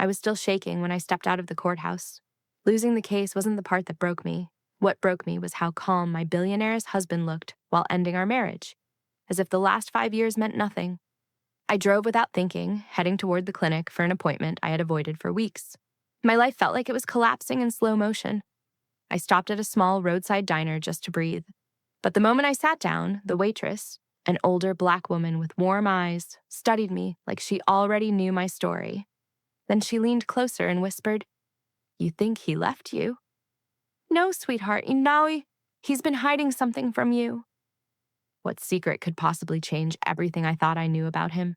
I was still shaking when I stepped out of the courthouse. Losing the case wasn't the part that broke me. What broke me was how calm my billionaire's husband looked while ending our marriage, as if the last 5 years meant nothing. I drove without thinking, heading toward the clinic for an appointment I had avoided for weeks. My life felt like it was collapsing in slow motion. I stopped at a small roadside diner just to breathe. But the moment I sat down, the waitress, an older black woman with warm eyes, studied me like she already knew my story. Then she leaned closer and whispered, "You think he left you?" "No, sweetheart, he's been hiding something from you." What secret could possibly change everything I thought I knew about him?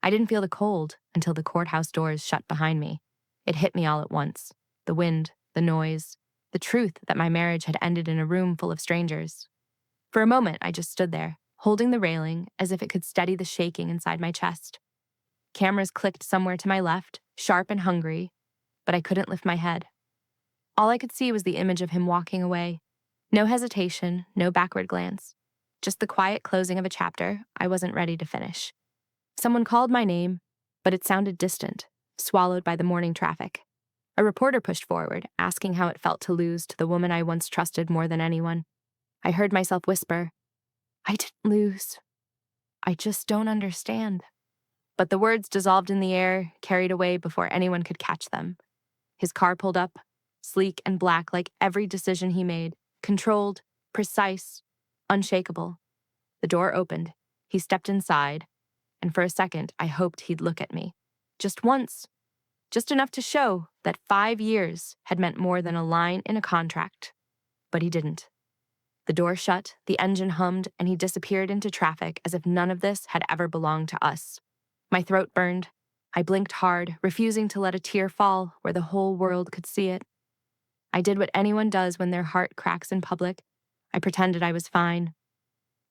I didn't feel the cold until the courthouse doors shut behind me. It hit me all at once. The wind, the noise, the truth that my marriage had ended in a room full of strangers. For a moment, I just stood there, holding the railing as if it could steady the shaking inside my chest. Cameras clicked somewhere to my left, sharp and hungry, but I couldn't lift my head. All I could see was the image of him walking away. No hesitation, no backward glance. Just the quiet closing of a chapter I wasn't ready to finish. Someone called my name, but it sounded distant, swallowed by the morning traffic. A reporter pushed forward, asking how it felt to lose to the woman I once trusted more than anyone. I heard myself whisper, "I didn't lose. I just don't understand." But the words dissolved in the air, carried away before anyone could catch them. His car pulled up, sleek and black like every decision he made, controlled, precise, unshakable. The door opened. He stepped inside, and for a second, I hoped he'd look at me. Just once. Just enough to show that 5 years had meant more than a line in a contract. But he didn't. The door shut, the engine hummed, and he disappeared into traffic as if none of this had ever belonged to us. My throat burned. I blinked hard, refusing to let a tear fall where the whole world could see it. I did what anyone does when their heart cracks in public. I pretended I was fine.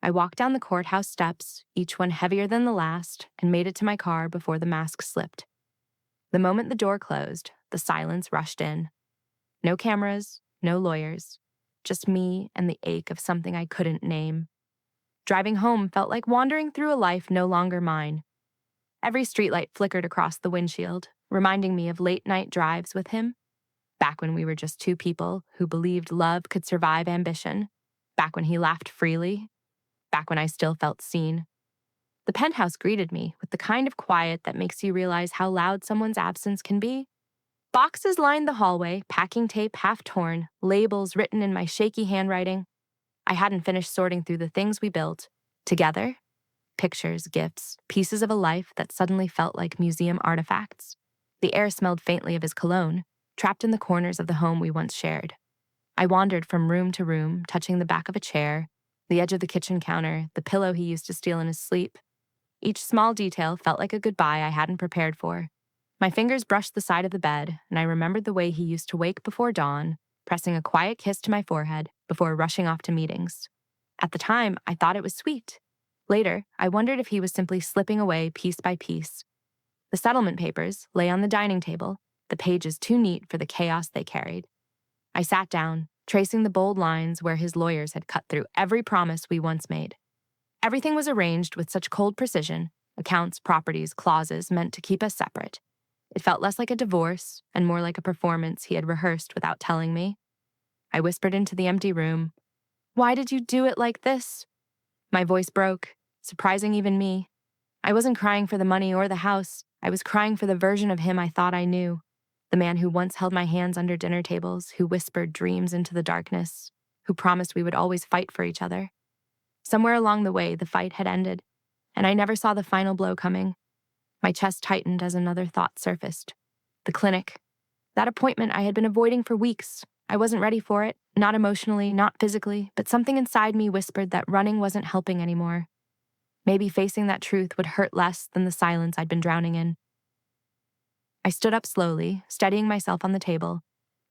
I walked down the courthouse steps, each one heavier than the last, and made it to my car before the mask slipped. The moment the door closed, the silence rushed in. No cameras, no lawyers, just me and the ache of something I couldn't name. Driving home felt like wandering through a life no longer mine. Every streetlight flickered across the windshield, reminding me of late-night drives with him. Back when we were just two people who believed love could survive ambition. Back when he laughed freely. Back when I still felt seen. The penthouse greeted me with the kind of quiet that makes you realize how loud someone's absence can be. Boxes lined the hallway, packing tape half torn, labels written in my shaky handwriting. I hadn't finished sorting through the things we built. Together. Pictures, gifts, pieces of a life that suddenly felt like museum artifacts. The air smelled faintly of his cologne, trapped in the corners of the home we once shared. I wandered from room to room, touching the back of a chair, the edge of the kitchen counter, the pillow he used to steal in his sleep. Each small detail felt like a goodbye I hadn't prepared for. My fingers brushed the side of the bed, and I remembered the way he used to wake before dawn, pressing a quiet kiss to my forehead before rushing off to meetings. At the time, I thought it was sweet. Later, I wondered if he was simply slipping away piece by piece. The settlement papers lay on the dining table, the pages too neat for the chaos they carried. I sat down, tracing the bold lines where his lawyers had cut through every promise we once made. Everything was arranged with such cold precision, accounts, properties, clauses meant to keep us separate. It felt less like a divorce and more like a performance he had rehearsed without telling me. I whispered into the empty room, "Why did you do it like this?" My voice broke, surprising even me. I wasn't crying for the money or the house. I was crying for the version of him I thought I knew. The man who once held my hands under dinner tables, who whispered dreams into the darkness, who promised we would always fight for each other. Somewhere along the way, the fight had ended, and I never saw the final blow coming. My chest tightened as another thought surfaced. The clinic. That appointment I had been avoiding for weeks. I wasn't ready for it, not emotionally, not physically, but something inside me whispered that running wasn't helping anymore. Maybe facing that truth would hurt less than the silence I'd been drowning in. I stood up slowly, steadying myself on the table.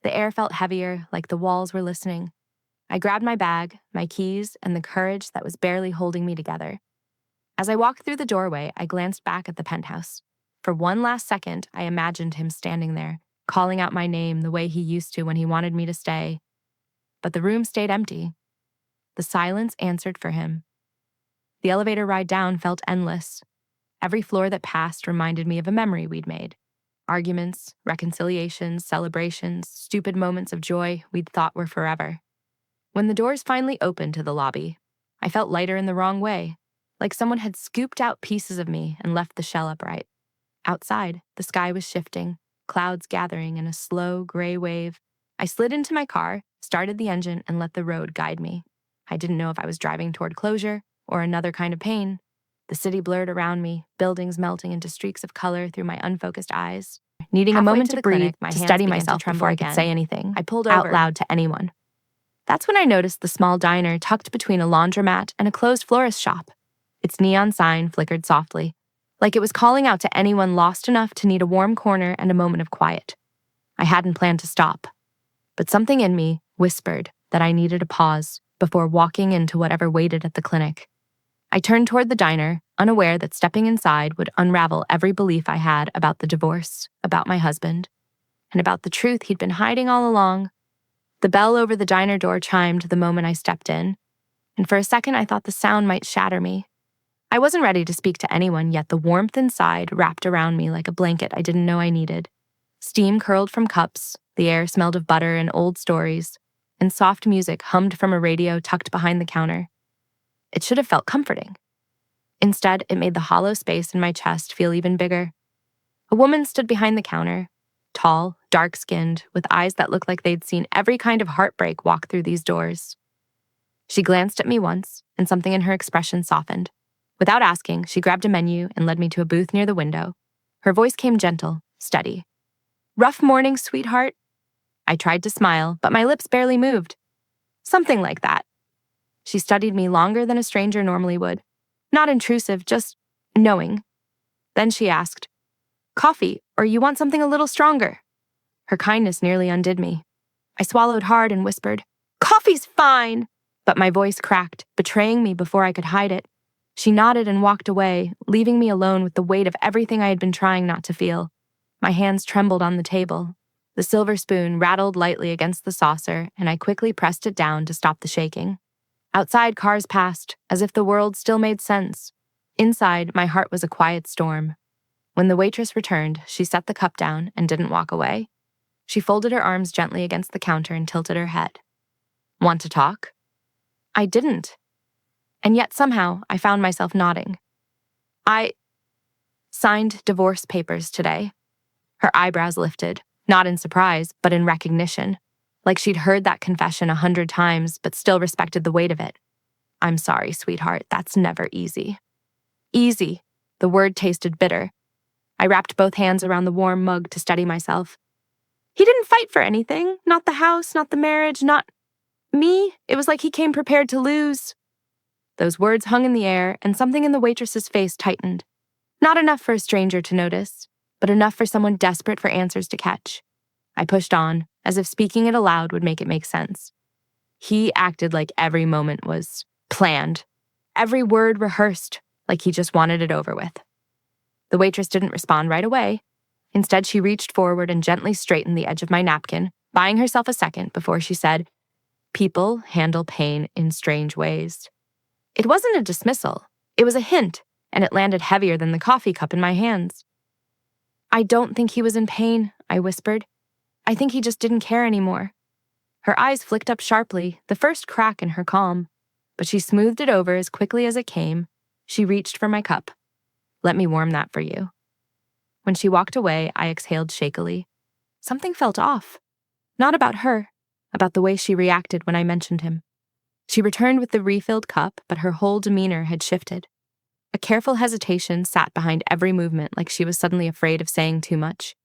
The air felt heavier, like the walls were listening. I grabbed my bag, my keys, and the courage that was barely holding me together. As I walked through the doorway, I glanced back at the penthouse. For one last second, I imagined him standing there, calling out my name the way he used to when he wanted me to stay. But the room stayed empty. The silence answered for him. The elevator ride down felt endless. Every floor that passed reminded me of a memory we'd made. Arguments, reconciliations, celebrations, stupid moments of joy we'd thought were forever. When the doors finally opened to the lobby, I felt lighter in the wrong way, like someone had scooped out pieces of me and left the shell upright. Outside, the sky was shifting, clouds gathering in a slow, gray wave. I slid into my car, started the engine, and let the road guide me. I didn't know if I was driving toward closure or another kind of pain. The city blurred around me, buildings melting into streaks of color through my unfocused eyes. Needing a moment to breathe, to steady myself before I could say anything, I pulled out loud to anyone. That's when I noticed the small diner tucked between a laundromat and a closed florist shop. Its neon sign flickered softly, like it was calling out to anyone lost enough to need a warm corner and a moment of quiet. I hadn't planned to stop, but something in me whispered that I needed a pause before walking into whatever waited at the clinic. I turned toward the diner, unaware that stepping inside would unravel every belief I had about the divorce, about my husband, and about the truth he'd been hiding all along. The bell over the diner door chimed the moment I stepped in, and for a second I thought the sound might shatter me. I wasn't ready to speak to anyone, yet the warmth inside wrapped around me like a blanket I didn't know I needed. Steam curled from cups, the air smelled of butter and old stories, and soft music hummed from a radio tucked behind the counter. It should have felt comforting. Instead, it made the hollow space in my chest feel even bigger. A woman stood behind the counter, tall, dark-skinned, with eyes that looked like they'd seen every kind of heartbreak walk through these doors. She glanced at me once, and something in her expression softened. Without asking, she grabbed a menu and led me to a booth near the window. Her voice came gentle, steady. "Rough morning, sweetheart?" I tried to smile, but my lips barely moved. "Something like that." She studied me longer than a stranger normally would. Not intrusive, just knowing. Then she asked, "Coffee, or you want something a little stronger?" Her kindness nearly undid me. I swallowed hard and whispered, "Coffee's fine!" But my voice cracked, betraying me before I could hide it. She nodded and walked away, leaving me alone with the weight of everything I had been trying not to feel. My hands trembled on the table. The silver spoon rattled lightly against the saucer, and I quickly pressed it down to stop the shaking. Outside, cars passed, as if the world still made sense. Inside, my heart was a quiet storm. When the waitress returned, she set the cup down and didn't walk away. She folded her arms gently against the counter and tilted her head. "Want to talk?" I didn't. And yet somehow, I found myself nodding. "I signed divorce papers today." Her eyebrows lifted, not in surprise, but in recognition, like she'd heard that confession 100 times, but still respected the weight of it. "I'm sorry, sweetheart, that's never easy." Easy. The word tasted bitter. I wrapped both hands around the warm mug to steady myself. "He didn't fight for anything, not the house, not the marriage, not me. It was like he came prepared to lose." Those words hung in the air, and something in the waitress's face tightened. Not enough for a stranger to notice, but enough for someone desperate for answers to catch. I pushed on, as if speaking it aloud would make it make sense. He acted like every moment was planned, every word rehearsed, like he just wanted it over with. The waitress didn't respond right away. Instead, she reached forward and gently straightened the edge of my napkin, buying herself a second before she said, "People handle pain in strange ways." It wasn't a dismissal. It was a hint, and it landed heavier than the coffee cup in my hands. "I don't think he was in pain," I whispered. "I think he just didn't care anymore." Her eyes flicked up sharply, the first crack in her calm, but she smoothed it over as quickly as it came. She reached for my cup. "Let me warm that for you." When she walked away, I exhaled shakily. Something felt off. Not about her, about the way she reacted when I mentioned him. She returned with the refilled cup, but her whole demeanor had shifted. A careful hesitation sat behind every movement, like she was suddenly afraid of saying too much.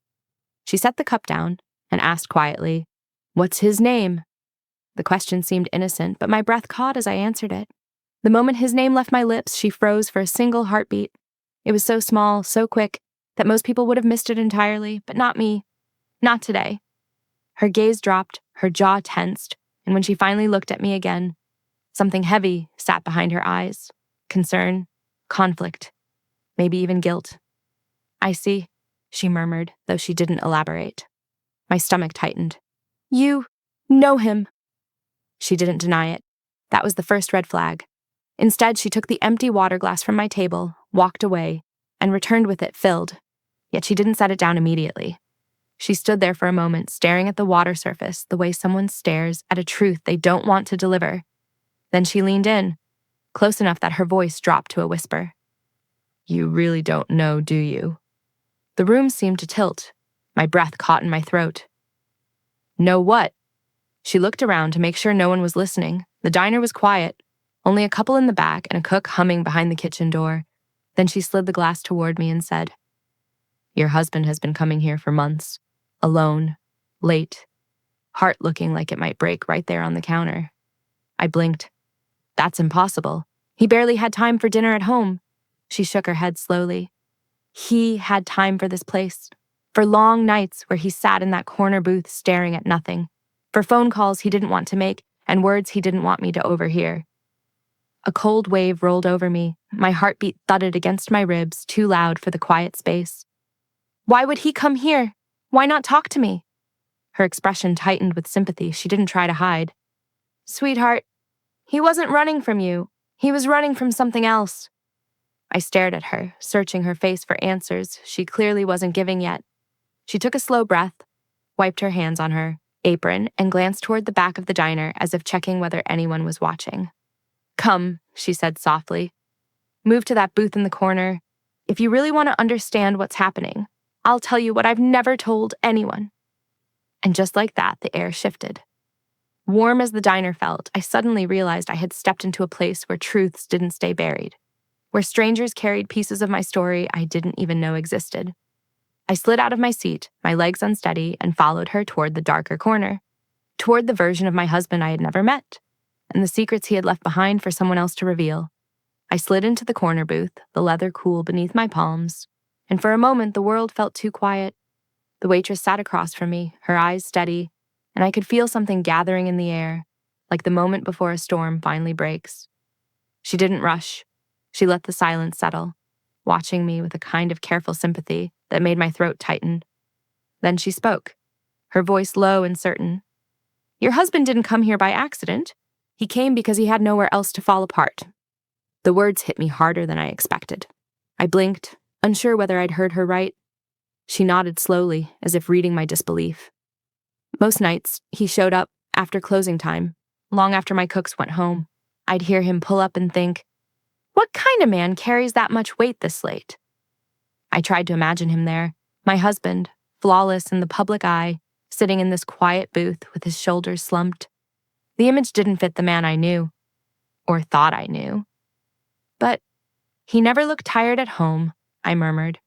She set the cup down and asked quietly, "What's his name?" The question seemed innocent, but my breath caught as I answered it. The moment his name left my lips, she froze for a single heartbeat. It was so small, so quick, that most people would have missed it entirely, but not me. Not today. Her gaze dropped, her jaw tensed, and when she finally looked at me again, something heavy sat behind her eyes. Concern, conflict, maybe even guilt. "I see," she murmured, though she didn't elaborate. My stomach tightened. "You know him." She didn't deny it. That was the first red flag. Instead, she took the empty water glass from my table, walked away, and returned with it filled. yet she didn't set it down immediately. She stood there for a moment, staring at the water surface the way someone stares at a truth they don't want to deliver. Then she leaned in, close enough that her voice dropped to a whisper. "You really don't know, do you?" The room seemed to tilt. My breath caught in my throat. "Know what?" She looked around to make sure no one was listening. The diner was quiet, only a couple in the back and a cook humming behind the kitchen door. Then she slid the glass toward me and said, "Your husband has been coming here for months. Alone, late, heart looking like it might break right there on the counter." I blinked. "That's impossible. He barely had time for dinner at home." She shook her head slowly. He had time for this place, for long nights where he sat in that corner booth staring at nothing, for phone calls he didn't want to make and words he didn't want me to overhear. A cold wave rolled over me. My heartbeat thudded against my ribs, too loud for the quiet space. "Why would he come here? Why not talk to me?" Her expression tightened with sympathy she didn't try to hide. "Sweetheart, he wasn't running from you. He was running from something else." I stared at her, searching her face for answers she clearly wasn't giving yet. She took a slow breath, wiped her hands on her apron, and glanced toward the back of the diner as if checking whether anyone was watching. "Come," she said softly. "Move to that booth in the corner. If you really want to understand what's happening, I'll tell you what I've never told anyone." And just like that, the air shifted. Warm as the diner felt, I suddenly realized I had stepped into a place where truths didn't stay buried, where strangers carried pieces of my story I didn't even know existed. I slid out of my seat, my legs unsteady, and followed her toward the darker corner, toward the version of my husband I had never met, and the secrets he had left behind for someone else to reveal. I slid into the corner booth, the leather cool beneath my palms, and for a moment the world felt too quiet. The waitress sat across from me, her eyes steady, and I could feel something gathering in the air, like the moment before a storm finally breaks. She didn't rush. She let the silence settle, watching me with a kind of careful sympathy that made my throat tighten. Then she spoke, her voice low and certain. "Your husband didn't come here by accident. He came because he had nowhere else to fall apart." The words hit me harder than I expected. I blinked, unsure whether I'd heard her right. She nodded slowly, as if reading my disbelief. "Most nights, he showed up after closing time, long after my cooks went home. I'd hear him pull up and think, 'What kind of man carries that much weight this late?' I tried to imagine him there, my husband, flawless in the public eye, sitting in this quiet booth with his shoulders slumped. The image didn't fit the man I knew, or thought I knew. But he never looked tired at home," I murmured.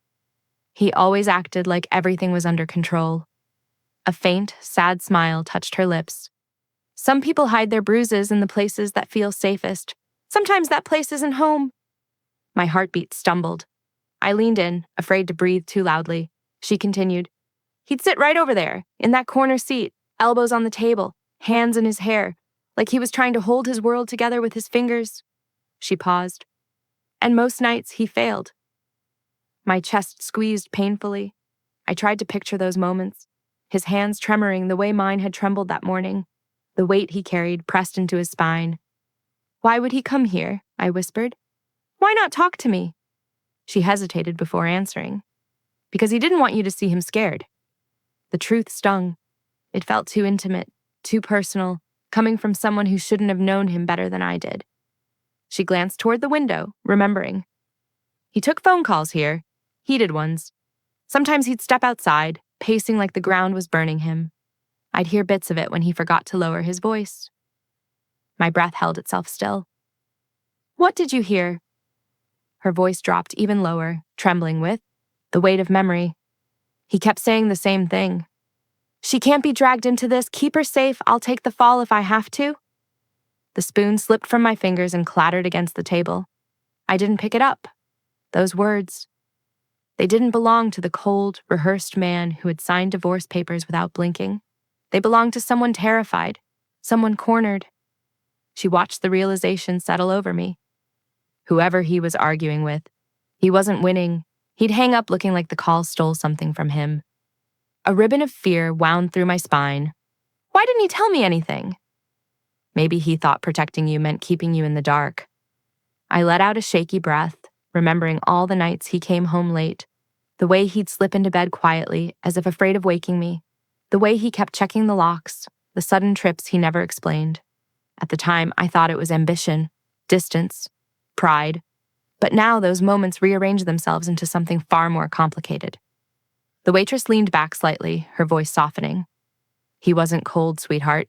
"He always acted like everything was under control." A faint, sad smile touched her lips. "Some people hide their bruises in the places that feel safest. Sometimes that place isn't home." My heartbeat stumbled. I leaned in, afraid to breathe too loudly. She continued, "He'd sit right over there, in that corner seat, elbows on the table, hands in his hair, like he was trying to hold his world together with his fingers." She paused. "And most nights he failed." My chest squeezed painfully. I tried to picture those moments, his hands tremoring the way mine had trembled that morning, the weight he carried pressed into his spine. "Why would he come here?" I whispered. "Why not talk to me?" She hesitated before answering. "Because he didn't want you to see him scared." The truth stung. It felt too intimate, too personal, coming from someone who shouldn't have known him better than I did. She glanced toward the window, remembering. "He took phone calls here, heated ones. Sometimes he'd step outside, pacing like the ground was burning him. I'd hear bits of it when he forgot to lower his voice." My breath held itself still. "What did you hear?" Her voice dropped even lower, trembling with the weight of memory. "He kept saying the same thing. 'She can't be dragged into this. Keep her safe. I'll take the fall if I have to.'" The spoon slipped from my fingers and clattered against the table. I didn't pick it up. Those words. They didn't belong to the cold, rehearsed man who had signed divorce papers without blinking. They belonged to someone terrified, someone cornered. She watched the realization settle over me. Whoever he was arguing with, he wasn't winning. He'd hang up looking like the call stole something from him. A ribbon of fear wound through my spine. Why didn't he tell me anything? Maybe he thought protecting you meant keeping you in the dark. I let out a shaky breath, remembering all the nights he came home late, The way he'd slip into bed quietly, as if afraid of waking me. The way he kept checking the locks, the sudden trips he never explained. At the time, I thought it was ambition, distance, pride. But now those moments rearrange themselves into something far more complicated. The waitress leaned back slightly, her voice softening. He wasn't cold, sweetheart.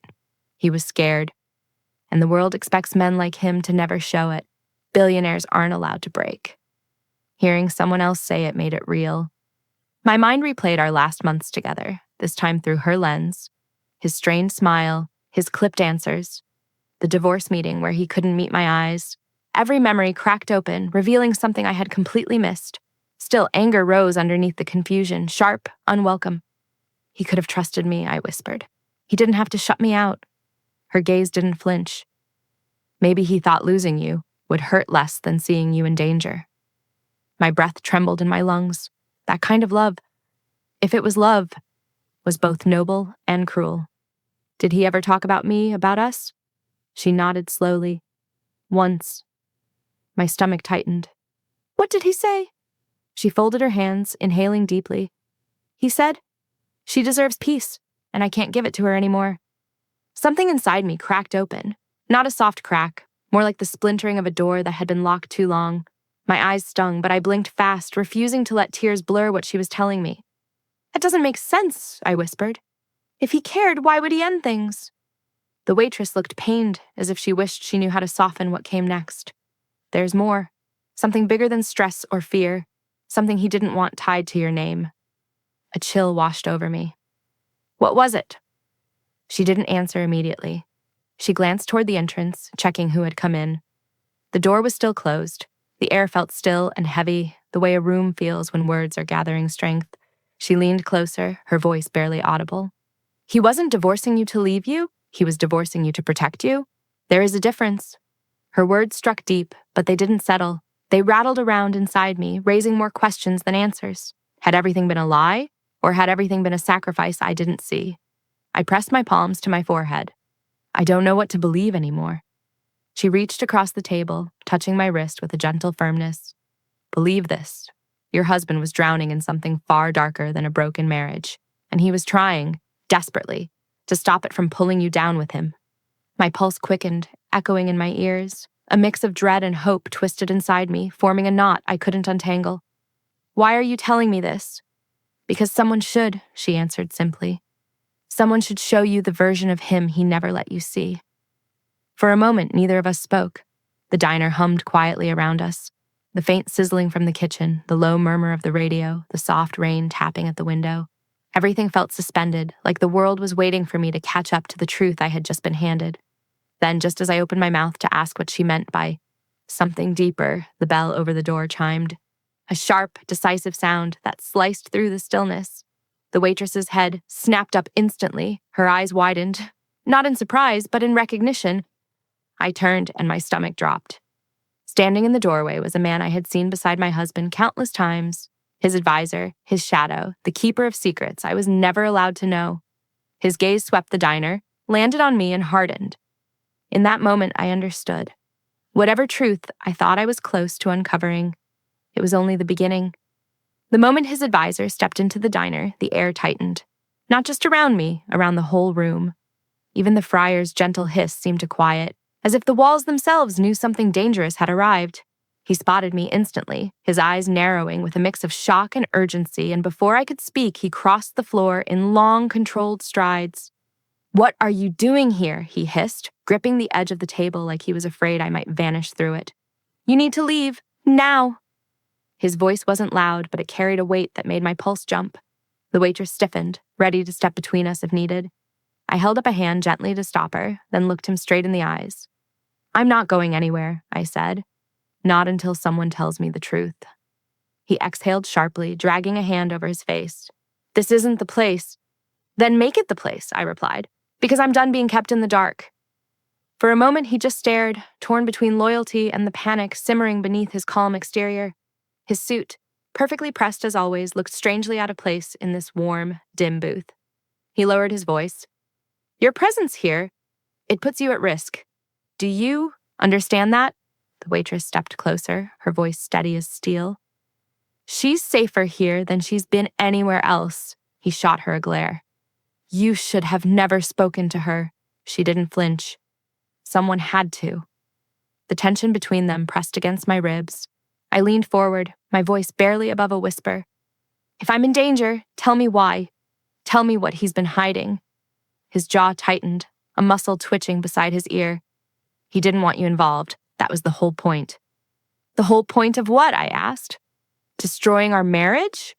He was scared. And the world expects men like him to never show it. Billionaires aren't allowed to break. Hearing someone else say it made it real. My mind replayed our last months together, this time through her lens. His strained smile, his clipped answers. The divorce meeting where he couldn't meet my eyes. Every memory cracked open, revealing something I had completely missed. Still, anger rose underneath the confusion, sharp, unwelcome. He could have trusted me, I whispered. He didn't have to shut me out. Her gaze didn't flinch. Maybe he thought losing you would hurt less than seeing you in danger. My breath trembled in my lungs. That kind of love, if it was love, was both noble and cruel. Did he ever talk about me, about us? She nodded slowly. Once. My stomach tightened. What did he say? She folded her hands, inhaling deeply. He said, she deserves peace, and I can't give it to her anymore. Something inside me cracked open. Not a soft crack, more like the splintering of a door that had been locked too long. My eyes stung, but I blinked fast, refusing to let tears blur what she was telling me. That doesn't make sense, I whispered. If he cared, why would he end things? The waitress looked pained, as if she wished she knew how to soften what came next. There's more. Something bigger than stress or fear. Something he didn't want tied to your name. A chill washed over me. What was it? She didn't answer immediately. She glanced toward the entrance, checking who had come in. The door was still closed. The air felt still and heavy, the way a room feels when words are gathering strength. She leaned closer, her voice barely audible. He wasn't divorcing you to leave you. He was divorcing you to protect you. There is a difference. Her words struck deep, but they didn't settle. They rattled around inside me, raising more questions than answers. Had everything been a lie, or had everything been a sacrifice I didn't see? I pressed my palms to my forehead. I don't know what to believe anymore. She reached across the table, touching my wrist with a gentle firmness. Believe this. Your husband was drowning in something far darker than a broken marriage, and he was trying, desperately, to stop it from pulling you down with him. My pulse quickened, echoing in my ears. A mix of dread and hope twisted inside me, forming a knot I couldn't untangle. Why are you telling me this? Because someone should, she answered simply. Someone should show you the version of him he never let you see. For a moment, neither of us spoke. The diner hummed quietly around us. The faint sizzling from the kitchen, the low murmur of the radio, the soft rain tapping at the window. Everything felt suspended, like the world was waiting for me to catch up to the truth I had just been handed. Then, just as I opened my mouth to ask what she meant by something deeper, the bell over the door chimed. A sharp, decisive sound that sliced through the stillness. The waitress's head snapped up instantly, her eyes widened, not in surprise, but in recognition. I turned and my stomach dropped. Standing in the doorway was a man I had seen beside my husband countless times, his advisor, his shadow, the keeper of secrets I was never allowed to know. His gaze swept the diner, landed on me, and hardened. In that moment, I understood. Whatever truth I thought I was close to uncovering, it was only the beginning. The moment his advisor stepped into the diner, the air tightened. Not just around me, around the whole room. Even the friar's gentle hiss seemed to quiet, as if the walls themselves knew something dangerous had arrived. He spotted me instantly, his eyes narrowing with a mix of shock and urgency, and before I could speak, he crossed the floor in long, controlled strides. What are you doing here? He hissed, gripping the edge of the table like he was afraid I might vanish through it. You need to leave, now. His voice wasn't loud, but it carried a weight that made my pulse jump. The waitress stiffened, ready to step between us if needed. I held up a hand gently to stop her, then looked him straight in the eyes. I'm not going anywhere, I said. Not until someone tells me the truth. He exhaled sharply, dragging a hand over his face. This isn't the place. Then make it the place, I replied, because I'm done being kept in the dark. For a moment, he just stared, torn between loyalty and the panic simmering beneath his calm exterior. His suit, perfectly pressed as always, looked strangely out of place in this warm, dim booth. He lowered his voice. Your presence here, it puts you at risk. Do you understand that? The waitress stepped closer, her voice steady as steel. She's safer here than she's been anywhere else. He shot her a glare. You should have never spoken to her. She didn't flinch. Someone had to. The tension between them pressed against my ribs. I leaned forward, my voice barely above a whisper. If I'm in danger, tell me why. Tell me what he's been hiding. His jaw tightened, a muscle twitching beside his ear. He didn't want you involved. That was the whole point. The whole point of what? I asked. Destroying our marriage?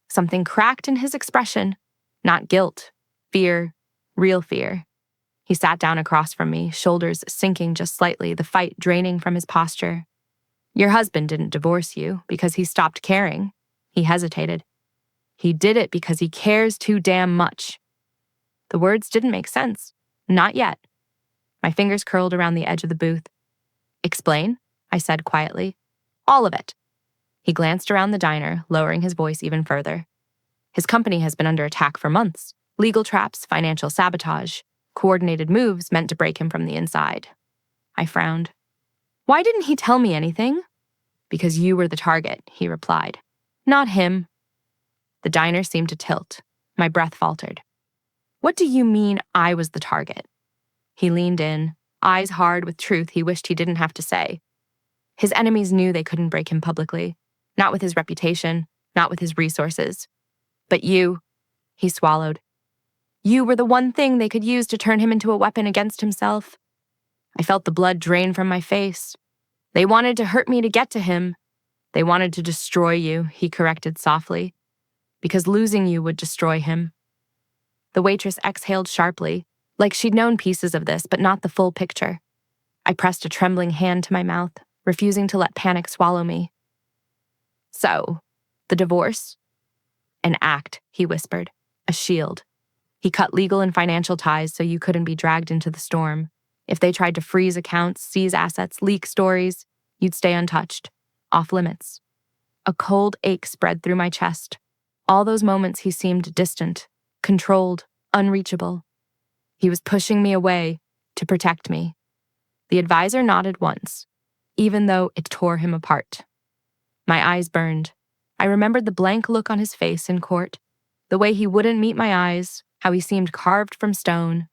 Something cracked in his expression. Not guilt. Fear. Real fear. He sat down across from me, shoulders sinking just slightly, the fight draining from his posture. Your husband didn't divorce you because he stopped caring. He hesitated. He did it because he cares too damn much. The words didn't make sense. Not yet. My fingers curled around the edge of the booth. Explain, I said quietly. All of it. He glanced around the diner, lowering his voice even further. His company has been under attack for months. Legal traps, financial sabotage, coordinated moves meant to break him from the inside. I frowned. Why didn't he tell me anything? Because you were the target, he replied. Not him. The diner seemed to tilt. My breath faltered. What do you mean I was the target? He leaned in, eyes hard with truth he wished he didn't have to say. His enemies knew they couldn't break him publicly. Not with his reputation, not with his resources. But you, he swallowed. You were the one thing they could use to turn him into a weapon against himself. I felt the blood drain from my face. They wanted to hurt me to get to him. They wanted to destroy you, he corrected softly. Because losing you would destroy him. The waitress exhaled sharply, like she'd known pieces of this, but not the full picture. I pressed a trembling hand to my mouth, refusing to let panic swallow me. So, the divorce? An act, he whispered. A shield. He cut legal and financial ties so you couldn't be dragged into the storm. If they tried to freeze accounts, seize assets, leak stories, you'd stay untouched. Off limits. A cold ache spread through my chest. All those moments he seemed distant, controlled, unreachable. He was pushing me away to protect me. The advisor nodded once, even though it tore him apart. My eyes burned. I remembered the blank look on his face in court, the way he wouldn't meet my eyes, how he seemed carved from stone.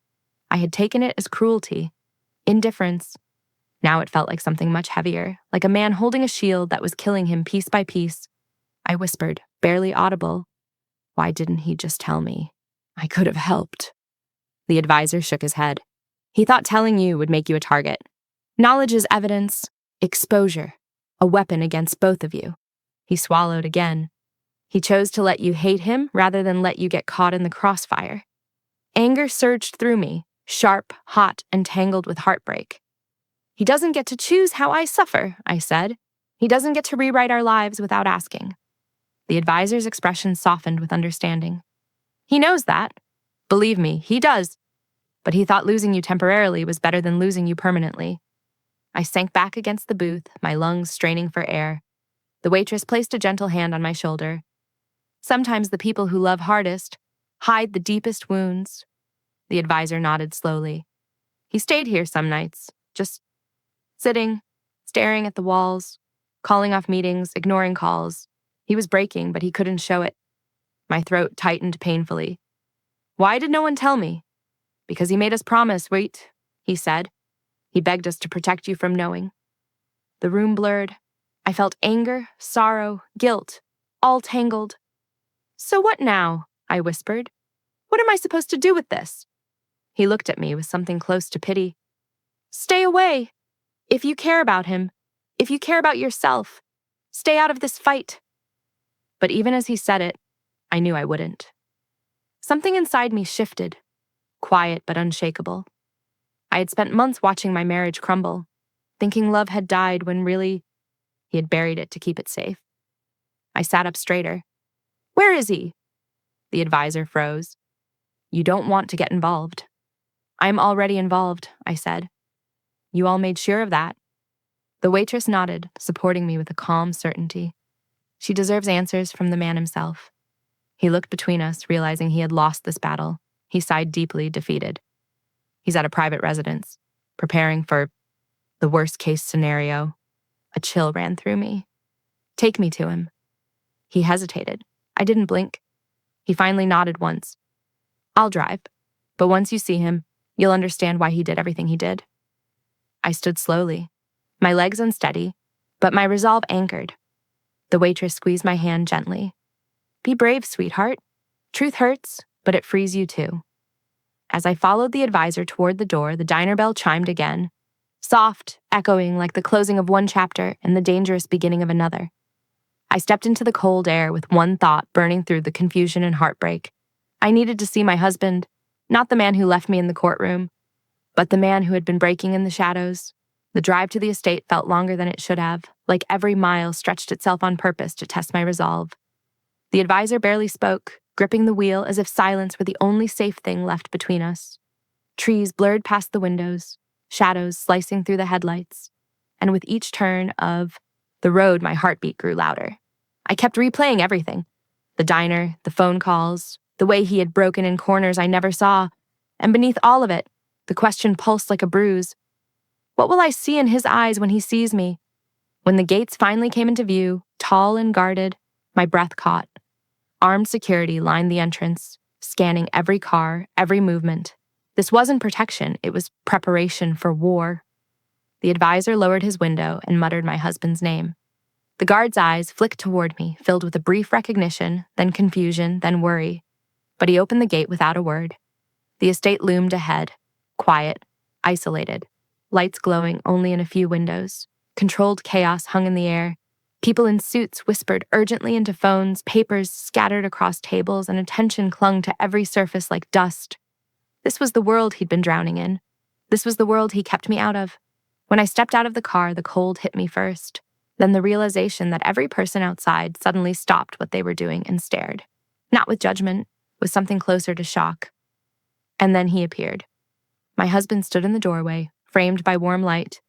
I had taken it as cruelty, indifference. Now it felt like something much heavier, like a man holding a shield that was killing him piece by piece. I whispered, barely audible. Why didn't he just tell me? I could have helped. The advisor shook his head. He thought telling you would make you a target. Knowledge is evidence, exposure, a weapon against both of you. He swallowed again. He chose to let you hate him rather than let you get caught in the crossfire. Anger surged through me, sharp, hot, and tangled with heartbreak. He doesn't get to choose how I suffer, I said. He doesn't get to rewrite our lives without asking. The advisor's expression softened with understanding. He knows that. Believe me, he does. But he thought losing you temporarily was better than losing you permanently. I sank back against the booth, my lungs straining for air. The waitress placed a gentle hand on my shoulder. Sometimes the people who love hardest hide the deepest wounds. The advisor nodded slowly. He stayed here some nights, just sitting, staring at the walls, calling off meetings, ignoring calls. He was breaking, but he couldn't show it. My throat tightened painfully. Why did no one tell me? Because he made us promise, wait, he said. He begged us to protect you from knowing. The room blurred. I felt anger, sorrow, guilt, all tangled. So what now? I whispered. What am I supposed to do with this? He looked at me with something close to pity. Stay away. If you care about him, if you care about yourself, stay out of this fight. But even as he said it, I knew I wouldn't. Something inside me shifted, quiet but unshakable. I had spent months watching my marriage crumble, thinking love had died when really, he had buried it to keep it safe. I sat up straighter. Where is he? The advisor froze. You don't want to get involved. I'm already involved, I said. You all made sure of that. The waitress nodded, supporting me with a calm certainty. She deserves answers from the man himself. He looked between us, realizing he had lost this battle. He sighed deeply, defeated. He's at a private residence, preparing for the worst-case scenario. A chill ran through me. Take me to him. He hesitated. I didn't blink. He finally nodded once. I'll drive, but once you see him, you'll understand why he did everything he did. I stood slowly, my legs unsteady, but my resolve anchored. The waitress squeezed my hand gently. Be brave, sweetheart. Truth hurts, but it frees you too. As I followed the advisor toward the door, the diner bell chimed again, soft, echoing like the closing of one chapter and the dangerous beginning of another. I stepped into the cold air with one thought burning through the confusion and heartbreak. I needed to see my husband, not the man who left me in the courtroom, but the man who had been breaking in the shadows. The drive to the estate felt longer than it should have, like every mile stretched itself on purpose to test my resolve. The advisor barely spoke, gripping the wheel as if silence were the only safe thing left between us. Trees blurred past the windows, shadows slicing through the headlights, and with each turn of the road, my heartbeat grew louder. I kept replaying everything. The diner, the phone calls, the way he had broken in corners I never saw, and beneath all of it, the question pulsed like a bruise. What will I see in his eyes when he sees me? When the gates finally came into view, tall and guarded, my breath caught. Armed security lined the entrance, scanning every car, every movement. This wasn't protection, it was preparation for war. The advisor lowered his window and muttered my husband's name. The guard's eyes flicked toward me, filled with a brief recognition, then confusion, then worry. But he opened the gate without a word. The estate loomed ahead, quiet, isolated, lights glowing only in a few windows. Controlled chaos hung in the air. People in suits whispered urgently into phones, papers scattered across tables, and attention clung to every surface like dust. This was the world he'd been drowning in. This was the world he kept me out of. When I stepped out of the car, the cold hit me first. Then the realization that every person outside suddenly stopped what they were doing and stared. Not with judgment, with something closer to shock. And then he appeared. My husband stood in the doorway, framed by warm light,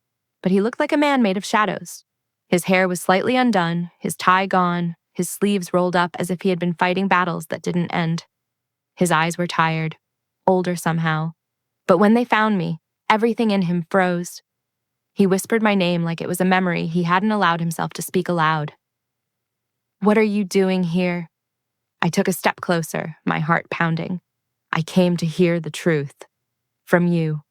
but he looked like a man made of shadows. His hair was slightly undone, his tie gone, his sleeves rolled up as if he had been fighting battles that didn't end. His eyes were tired, older somehow. But when they found me, everything in him froze. He whispered my name like it was a memory he hadn't allowed himself to speak aloud. What are you doing here? I took a step closer, my heart pounding. I came to hear the truth. From you.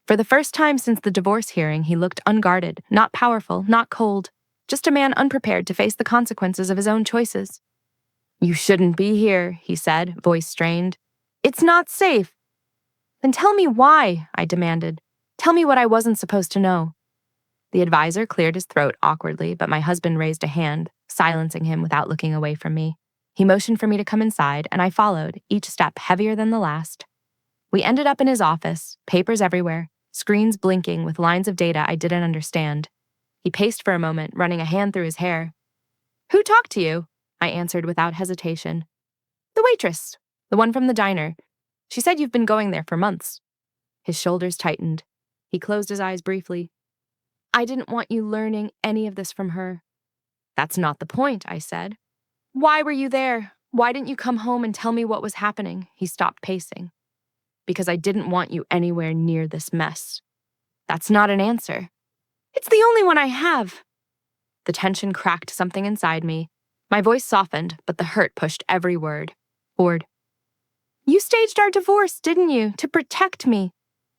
For the first time since the divorce hearing, he looked unguarded, not powerful, not cold, just a man unprepared to face the consequences of his own choices. You shouldn't be here, he said, voice strained. It's not safe. Then tell me why, I demanded. Tell me what I wasn't supposed to know. The advisor cleared his throat awkwardly, but my husband raised a hand, silencing him without looking away from me. He motioned for me to come inside, and I followed, each step heavier than the last. We ended up in his office, papers everywhere, screens blinking with lines of data I didn't understand. He paced for a moment, running a hand through his hair. Who talked to you? I answered without hesitation. The waitress, the one from the diner. She said you've been going there for months. His shoulders tightened. He closed his eyes briefly. I didn't want you learning any of this from her. That's not the point, I said. Why were you there? Why didn't you come home and tell me what was happening? He stopped pacing. Because I didn't want you anywhere near this mess. That's not an answer. It's the only one I have. The tension cracked something inside me. My voice softened, but the hurt pushed every word. Ford. You staged our divorce, didn't you, to protect me?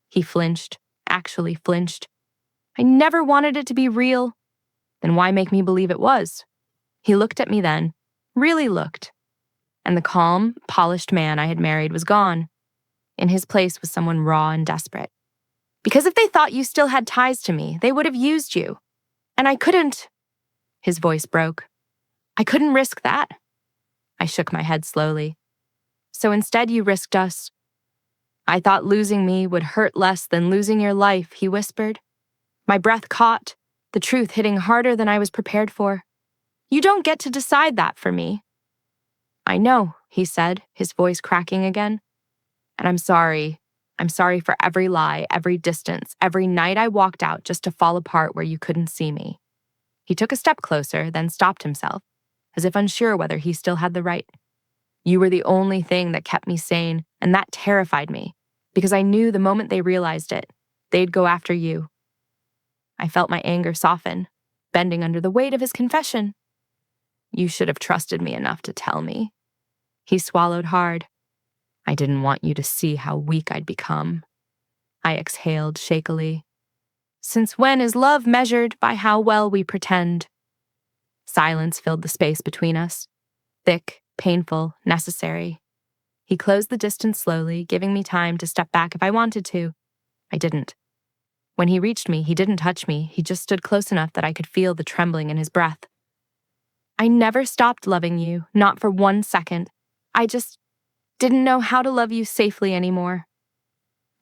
He flinched, actually flinched. I never wanted it to be real. Then why make me believe it was? He looked at me then, really looked. And the calm, polished man I had married was gone. In his place was someone raw and desperate. Because if they thought you still had ties to me, they would have used you. And I couldn't. His voice broke. I couldn't risk that. I shook my head slowly. So instead you risked us. I thought losing me would hurt less than losing your life, he whispered. My breath caught, the truth hitting harder than I was prepared for. You don't get to decide that for me. I know, he said, his voice cracking again. And I'm sorry. I'm sorry for every lie, every distance, every night I walked out just to fall apart where you couldn't see me. He took a step closer, then stopped himself, as if unsure whether he still had the right. You were the only thing that kept me sane, and that terrified me, because I knew the moment they realized it, they'd go after you. I felt my anger soften, bending under the weight of his confession. You should have trusted me enough to tell me. He swallowed hard. I didn't want you to see how weak I'd become. I exhaled shakily. Since when is love measured by how well we pretend? Silence filled the space between us. Thick, painful, necessary. He closed the distance slowly, giving me time to step back if I wanted to. I didn't. When he reached me, he didn't touch me. He just stood close enough that I could feel the trembling in his breath. I never stopped loving you, not for 1 second. I just didn't know how to love you safely anymore.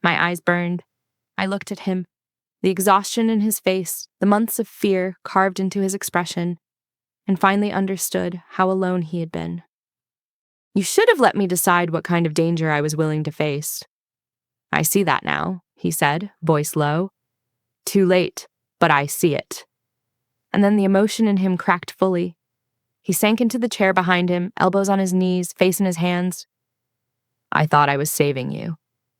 My eyes burned. I looked at him, the exhaustion in his face, the months of fear carved into his expression, and finally understood how alone he had been. You should have let me decide what kind of danger I was willing to face. I see that now, he said, voice low. Too late, but I see it. And then the emotion in him cracked fully. He sank into the chair behind him, elbows on his knees, face in his hands. I thought I was saving you.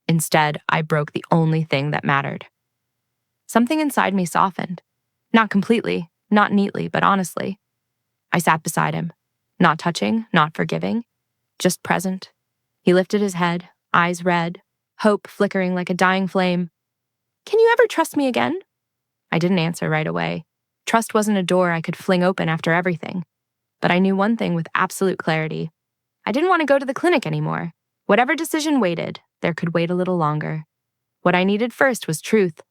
Instead, I broke the only thing that mattered. Something inside me softened. Not completely, not neatly, but honestly. I sat beside him, not touching, not forgiving, just present. He lifted his head, eyes red, hope flickering like a dying flame. Can you ever trust me again? I didn't answer right away. Trust wasn't a door I could fling open after everything. But I knew one thing with absolute clarity. I didn't want to go to the clinic anymore. Whatever decision waited, there could wait a little longer. What I needed first was truth.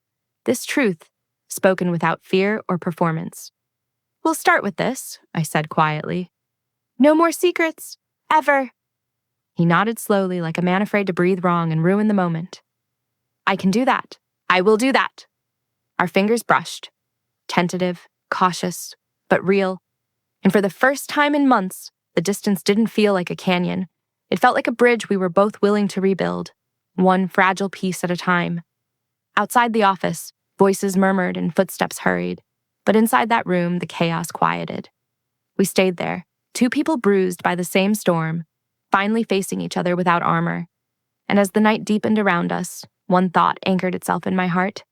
This truth, spoken without fear or performance. We'll start with this, I said quietly. No more secrets, ever. He nodded slowly like a man afraid to breathe wrong and ruin the moment. I can do that. I will do that. Our fingers brushed, tentative, cautious, but real. And for the first time in months, the distance didn't feel like a canyon. It felt like a bridge we were both willing to rebuild, one fragile piece at a time. Outside the office, voices murmured and footsteps hurried. But inside that room, the chaos quieted. We stayed there, two people bruised by the same storm, finally facing each other without armor. And as the night deepened around us, one thought anchored itself in my heart.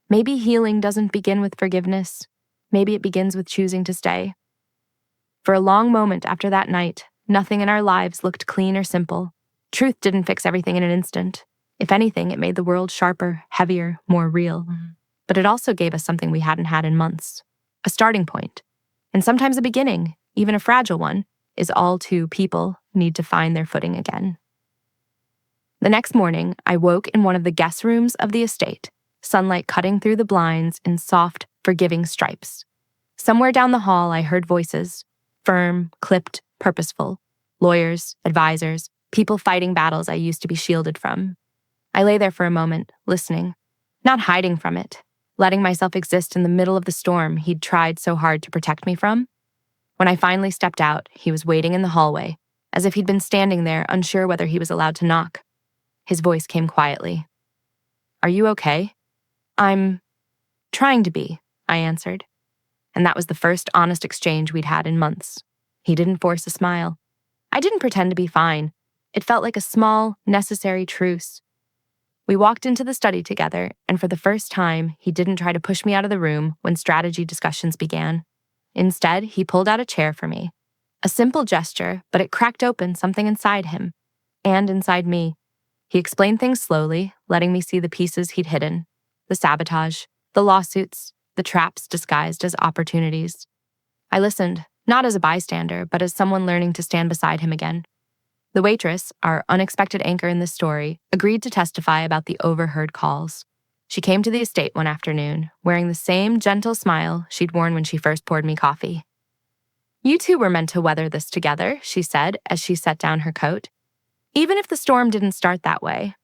Maybe healing doesn't begin with forgiveness. Maybe it begins with choosing to stay. For a long moment after that night, nothing in our lives looked clean or simple. Truth didn't fix everything in an instant. If anything, it made the world sharper, heavier, more real. But it also gave us something we hadn't had in months. A starting point. And sometimes a beginning, even a fragile one, is all two people need to find their footing again. The next morning, I woke in one of the guest rooms of the estate, sunlight cutting through the blinds in soft, forgiving stripes. Somewhere down the hall, I heard voices, firm, clipped, purposeful. Lawyers, advisors, people fighting battles I used to be shielded from. I lay there for a moment, listening, not hiding from it, letting myself exist in the middle of the storm he'd tried so hard to protect me from. When I finally stepped out, he was waiting in the hallway, as if he'd been standing there, unsure whether he was allowed to knock. His voice came quietly. Are you okay? I'm trying to be, I answered. And that was the first honest exchange we'd had in months. He didn't force a smile. I didn't pretend to be fine. It felt like a small, necessary truce. We walked into the study together, and for the first time, he didn't try to push me out of the room when strategy discussions began. Instead, he pulled out a chair for me. A simple gesture, but it cracked open something inside him, and inside me. He explained things slowly, letting me see the pieces he'd hidden. The sabotage, the lawsuits, the traps disguised as opportunities. I listened, not as a bystander, but as someone learning to stand beside him again. The waitress, our unexpected anchor in this story, agreed to testify about the overheard calls. She came to the estate one afternoon, wearing the same gentle smile she'd worn when she first poured me coffee. You two were meant to weather this together, she said as she set down her coat. Even if the storm didn't start that way.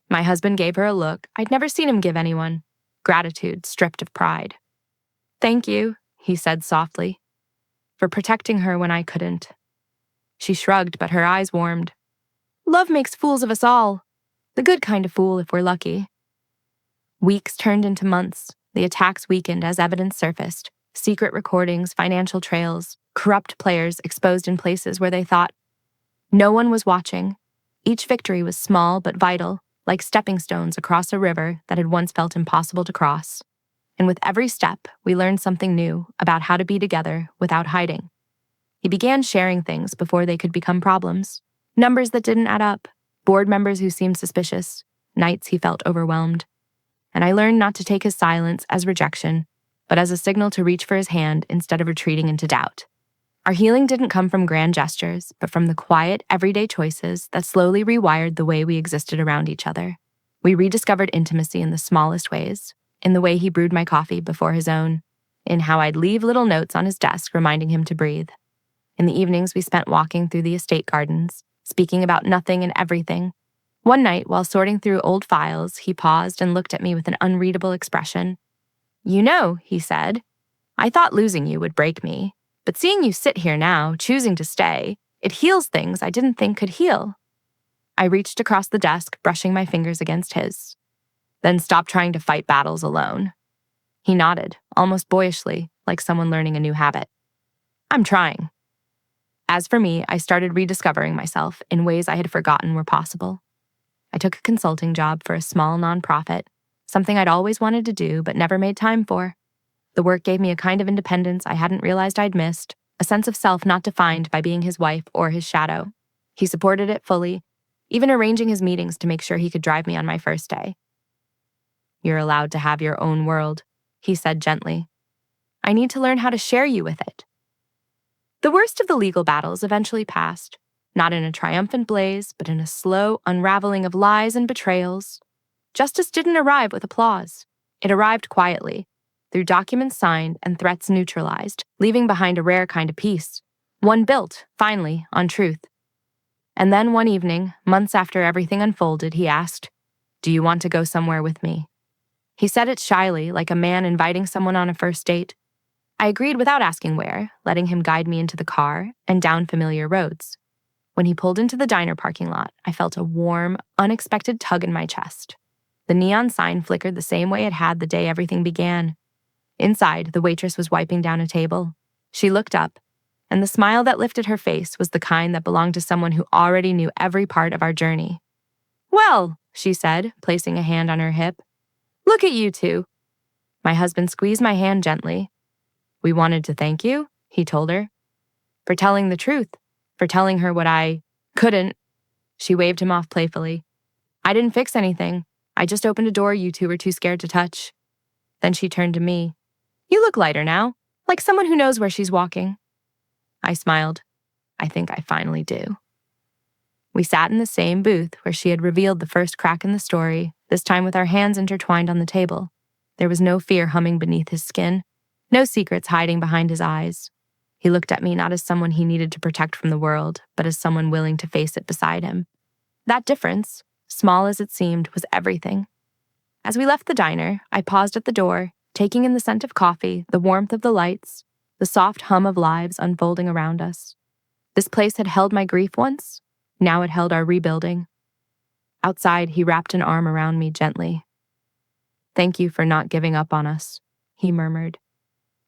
My husband gave her a look I'd never seen him give anyone. Gratitude stripped of pride. Thank you, he said softly, for protecting her when I couldn't. She shrugged, but her eyes warmed. Love makes fools of us all. The good kind of fool if we're lucky. Weeks turned into months. The attacks weakened as evidence surfaced. Secret recordings, financial trails, corrupt players exposed in places where they thought no one was watching. Each victory was small but vital, like stepping stones across a river that had once felt impossible to cross. And with every step, we learned something new about how to be together without hiding. He began sharing things before they could become problems. Numbers that didn't add up, board members who seemed suspicious, nights he felt overwhelmed. And I learned not to take his silence as rejection, but as a signal to reach for his hand instead of retreating into doubt. Our healing didn't come from grand gestures, but from the quiet, everyday choices that slowly rewired the way we existed around each other. We rediscovered intimacy in the smallest ways, in the way he brewed my coffee before his own, in how I'd leave little notes on his desk reminding him to breathe. In the evenings, we spent walking through the estate gardens, speaking about nothing and everything. One night, while sorting through old files, he paused and looked at me with an unreadable expression. "You know," he said, "I thought losing you would break me. But seeing you sit here now, choosing to stay, it heals things I didn't think could heal." I reached across the desk, brushing my fingers against his. "Then stop trying to fight battles alone." He nodded, almost boyishly, like someone learning a new habit. "I'm trying." As for me, I started rediscovering myself in ways I had forgotten were possible. I took a consulting job for a small nonprofit, something I'd always wanted to do but never made time for. The work gave me a kind of independence I hadn't realized I'd missed, a sense of self not defined by being his wife or his shadow. He supported it fully, even arranging his meetings to make sure he could drive me on my first day. "You're allowed to have your own world," he said gently. "I need to learn how to share you with it." The worst of the legal battles eventually passed, not in a triumphant blaze, but in a slow unraveling of lies and betrayals. Justice didn't arrive with applause. It arrived quietly, through documents signed and threats neutralized, leaving behind a rare kind of peace, one built, finally, on truth. And then one evening, months after everything unfolded, he asked, "Do you want to go somewhere with me?" He said it shyly, like a man inviting someone on a first date. I agreed without asking where, letting him guide me into the car and down familiar roads. When he pulled into the diner parking lot, I felt a warm, unexpected tug in my chest. The neon sign flickered the same way it had the day everything began. Inside, the waitress was wiping down a table. She looked up, and the smile that lifted her face was the kind that belonged to someone who already knew every part of our journey. "Well," she said, placing a hand on her hip, "look at you two." My husband squeezed my hand gently. "We wanted to thank you," he told her, "for telling the truth, for telling her what I couldn't." She waved him off playfully. "I didn't fix anything. I just opened a door you two were too scared to touch." Then she turned to me. "You look lighter now, like someone who knows where she's walking." I smiled. "I think I finally do." We sat in the same booth where she had revealed the first crack in the story, this time with our hands intertwined on the table. There was no fear humming beneath his skin, no secrets hiding behind his eyes. He looked at me not as someone he needed to protect from the world, but as someone willing to face it beside him. That difference, small as it seemed, was everything. As we left the diner, I paused at the door, taking in the scent of coffee, the warmth of the lights, the soft hum of lives unfolding around us. This place had held my grief once. Now it held our rebuilding. Outside, he wrapped an arm around me gently. "Thank you for not giving up on us," he murmured.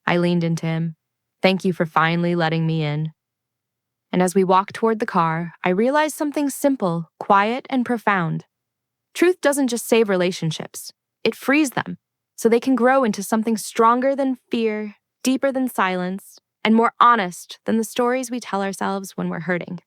I leaned into him. "Thank you for finally letting me in." And as we walked toward the car, I realized something simple, quiet, and profound. Truth doesn't just save relationships. It frees them, so they can grow into something stronger than fear, deeper than silence, and more honest than the stories we tell ourselves when we're hurting.